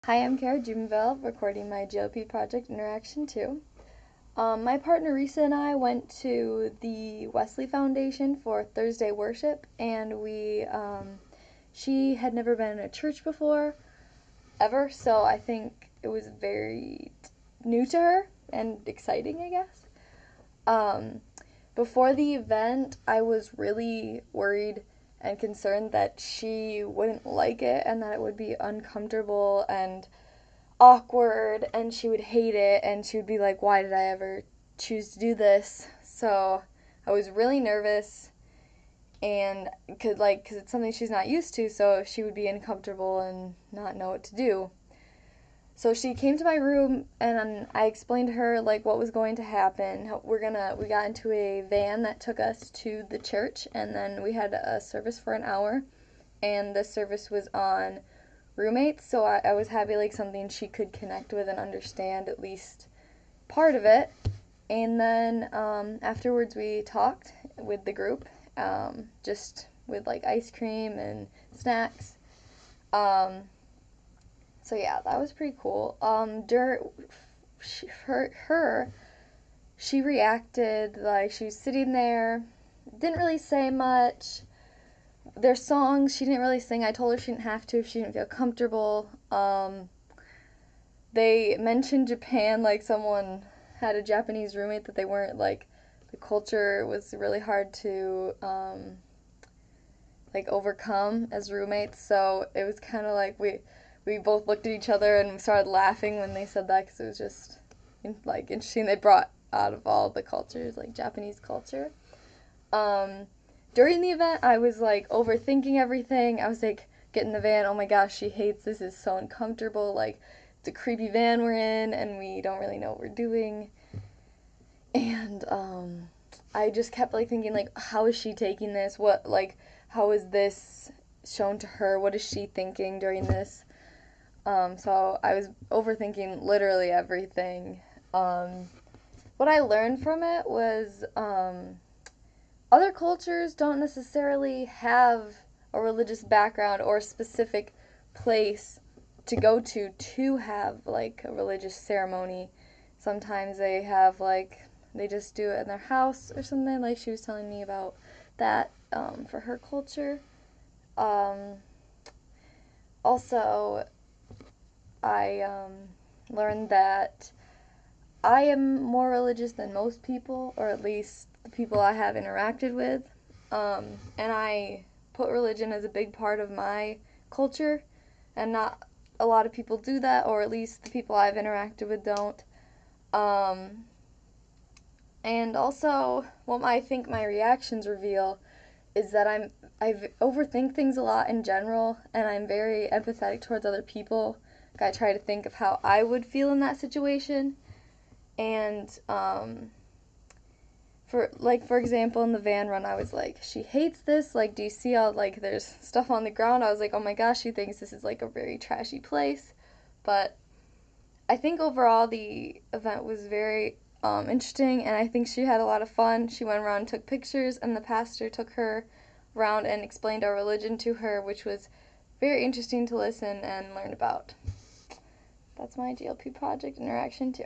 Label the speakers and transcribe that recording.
Speaker 1: Hi, I'm Kara Jubenville, recording my GLP Project Interaction 2. My partner Risa and I went to the Wesley Foundation for Thursday worship, and she had never been in a church before, ever, so I think it was very new to her and exciting, I guess. Before the event, I was really worried and concerned that she wouldn't like it and that it would be uncomfortable and awkward and she would hate it and she would be like, why did I ever choose to do this? So I was really nervous and because it's something she's not used to, so she would be uncomfortable and not know what to do. So she came to my room and I explained to her what was going to happen. We got into a van that took us to the church, and then we had a service for an hour, and the service was on roommates, so I was happy something she could connect with and understand at least part of it. And then afterwards we talked with the group, just with ice cream and snacks. So yeah, that was pretty cool. She reacted like she was sitting there, didn't really say much. Their songs she didn't really sing. I told her she didn't have to if she didn't feel comfortable. They mentioned Japan, like someone had a Japanese roommate that they weren't the culture was really hard to overcome as roommates. So it was kind of we both looked at each other and started laughing when they said that because it was just interesting. They brought out of all the cultures Japanese culture. During the event, I was overthinking everything. I was get in the van. Oh my gosh, she hates this. Is so uncomfortable. It's a creepy van we're in, and we don't really know what we're doing. And I just kept thinking how is she taking this? How is this shown to her? What is she thinking during this? So I was overthinking literally everything. What I learned from it was other cultures don't necessarily have a religious background or a specific place to go to have a religious ceremony. Sometimes they have they just do it in their house or something. She was telling me about that for her culture. Also, I learned that I am more religious than most people, or at least the people I have interacted with. And I put religion as a big part of my culture, and not a lot of people do that, or at least the people I've interacted with don't. And also, what I think my reactions reveal is that I overthink things a lot in general, and I'm very empathetic towards other people. I try to think of how I would feel in that situation. And for example, in the van run, I was she hates this. Do you see all there's stuff on the ground? I was oh my gosh, she thinks this is a very trashy place. But I think overall the event was very interesting, and I think she had a lot of fun. She went around and took pictures, and the pastor took her around and explained our religion to her, which was very interesting to listen and learn about. That's my GLP Project Interaction 2.